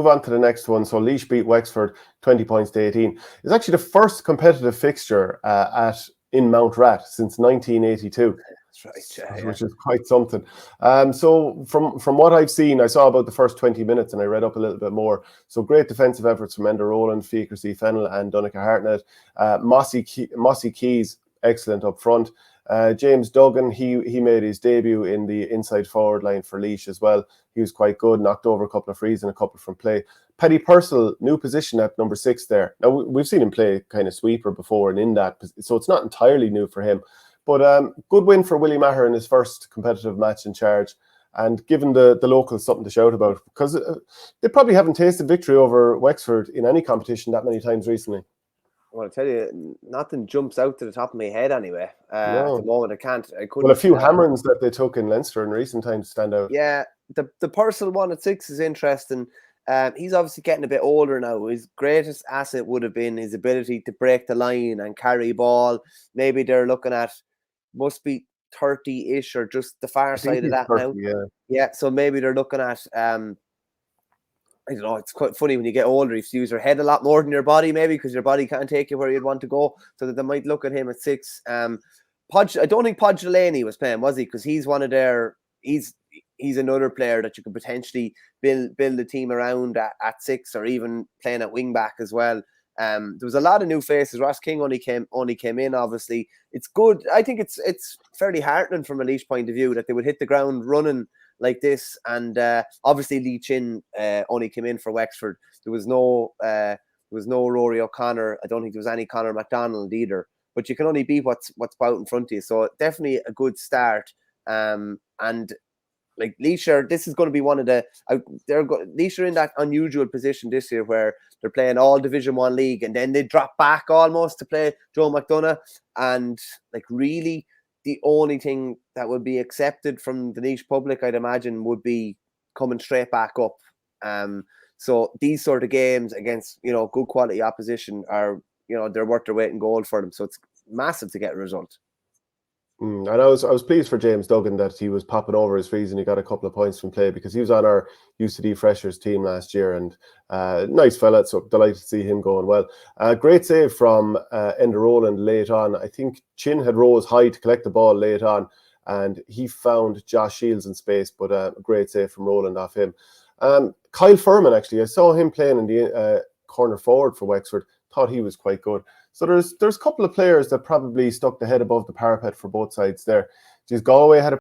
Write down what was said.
Move on to the next one. So Laois beat Wexford 20 points to 18. It's actually the first competitive fixture in Mount Rat since 1982. That's right, which is quite something. So from what I've seen, I saw about the first 20 minutes and I read up a little bit more. So great defensive efforts from Enda Rowland, Fiachra C. Fennell and Donncha Hartnett. Mossy Keys, excellent up front. James Duggan, he made his debut in the inside forward line for Laois as well. He was quite good, knocked over a couple of frees and a couple from play. Paddy Purcell, new position at number 6 there. Now, we've seen him play kind of sweeper before and in that, so it's not entirely new for him. But good win for Willie Maher in his first competitive match in charge, and given the locals something to shout about, because they probably haven't tasted victory over Wexford in any competition that many times recently. Well, I tell you, nothing jumps out to the top of my head anyway. No. At the moment, I couldn't. Well, a few hammerings that they took in Leinster in recent times stand out. Yeah, the Purcell one at 6 is interesting. He's obviously getting a bit older now. His greatest asset would have been his ability to break the line and carry ball. Maybe they're looking at, must be 30-ish or just the far side of that 30, now. Yeah, so maybe they're looking at, I don't know, it's quite funny when you get older, you have to use your head a lot more than your body, maybe, because your body can't take you where you'd want to go, so that they might look at him at 6. I don't think Podge Delaney was playing, was he? Because he's one of their, he's another player that you could potentially build the team around at 6, or even playing at wing back as well. There was a lot of new faces. Ross King only came in, obviously. It's good. I think it's fairly heartening from a Laois point of view that they would hit the ground running like this. And obviously Lee Chin only came in for Wexford. There was no Rory O'Connor. I don't think there was any Conor MacDonald either. But you can only beat what's out in front of you. So definitely a good start. And like Laois, this is going to be one of the Laois are in that unusual position this year where they're playing all Division 1 league and then they drop back almost to play Joe McDonough, and like really the only thing that would be accepted from the Laois public, I'd imagine, would be coming straight back up. So these sort of games against good quality opposition are they're worth their weight in gold for them. So it's massive to get a result. And I was pleased for James Duggan that he was popping over his frees and he got a couple of points from play, because he was on our UCD Freshers team last year, and nice fella, so delighted to see him going well. Great save from Enda Rowland late on. I think Chin had rose high to collect the ball late on and he found Josh Shields in space, but a great save from Rowland off him. Kyle Furman, actually, I saw him playing in the corner forward for Wexford. Thought he was quite good. So there's a couple of players that probably stuck the head above the parapet for both sides there. Galway had a